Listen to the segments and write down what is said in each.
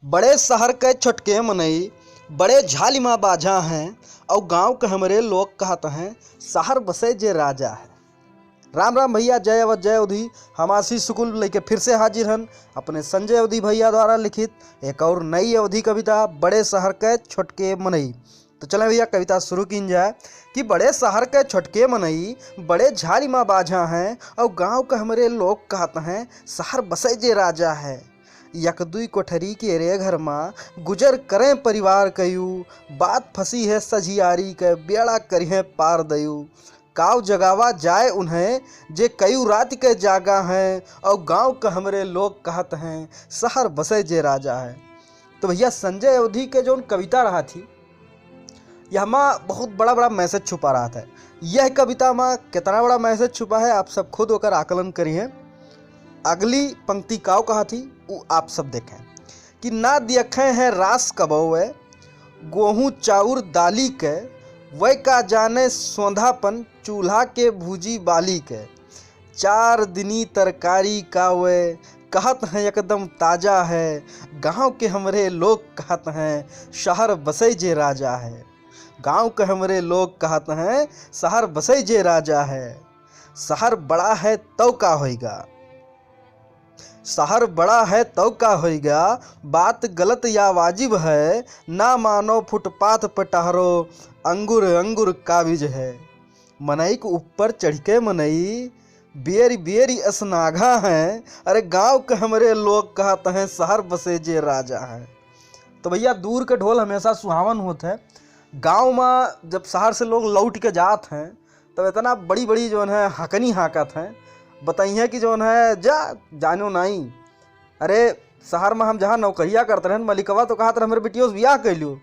बड़े शहर के छोटके मनई बड़े झालिमा बाजा हैं और गांव के हमरे लोग कहत हैं शहर बसे जे राजा है। राम राम भैया, जय अवध जय अवधि। हम आशीष शुक्ल लेके फिर से हाजिर हन अपने संजय अवधि भैया द्वारा लिखित एक और नई अवधि कविता बड़े शहर के छोटके मनई। तो चलें भैया कविता शुरू की जाए कि बड़े शहर के छोटके मनई बड़े झालिमा बाजा हैं और गांव के हमरे लोग कहत हैं शहर बसे जे राजा है। यक दुई कोठरी के रे घर माँ गुजर करें परिवार कयू, बात फंसी है सझियारी के बेड़ा करिए पार दयू। काव जगावा जाए उन्हें जे कयू रात के जागा हैं और गांव के हमरे लोग कहत हैं शहर बसे जे राजा है। तो भैया संजय अवधि के जो कविता रहा थी यह माँ बहुत बड़ा मैसेज छुपा रहा था। यह कविता माँ कितना बड़ा मैसेज छुपा है आप सब खुद होकर आकलन करिए। अगली पंक्ति काव कहा थी वो आप सब देखें कि ना देखें हैं रास कबौए गेहूँ चाउर दाली के, वह का जाने सौंधापन चूल्हा के भूजी बाली के। 4 दिनी तरकारी का वे कहत हैं एकदम ताज़ा है, गांव के हमरे लोग कहत हैं शहर बसे जे राजा है। गांव के हमरे लोग कहत हैं शहर बसे जे राजा है। शहर बड़ा है तो का होएगा, शहर बड़ा है तो का होएगा, बात गलत या वाजिब है, ना मानो फुटपाथ पर टहरो अंगूर अंगूर काबिज है। मनई के ऊपर चढ़ के मनई बेरी बेरी असनाघा हैं, अरे गांव के हमरे लोग कहते हैं शहर बसे जे राजा है। तो भैया दूर के ढोल हमेशा सुहावन होते हैं। गांव में जब शहर से लोग लौट के जात हैं तब इतना बड़ी जो है हकनी हाकत हैं, बताइए कि जो है जानो नहीं। अरे शहर में हम जहाँ नौकरिया करते रहे मलिकवा तो कहा था हमारे बेटियों से ब्याह कर लियो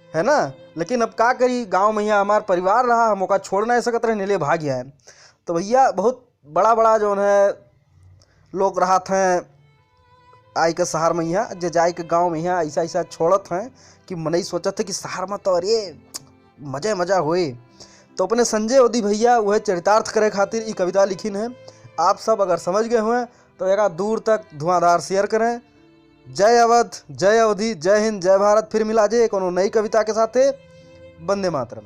है ना, लेकिन अब का करी गांव में यहाँ हमारा परिवार रहा, हम ओका छोड़ नहीं सकते रहे, नीले भाग गया है। तो भैया बहुत बड़ा जो है लोग रहते हैं आई के शहर में यहाँ जे जाए के गाँव में यहाँ ऐसा छोड़त हैं कि मनई सोचत है कि शहर में तो अरे मजा होए। तो अपने संजय अवधि भैया वह चरितार्थ करे खातिर ये कविता लिखिन है। आप सब अगर समझ गए हुए तो एक दूर तक धुआंधार शेयर करें। जय अवध जय अवधि जय हिंद जय भारत। फिर मिला जे कोनो नई कविता के साथ। वंदे मातरम।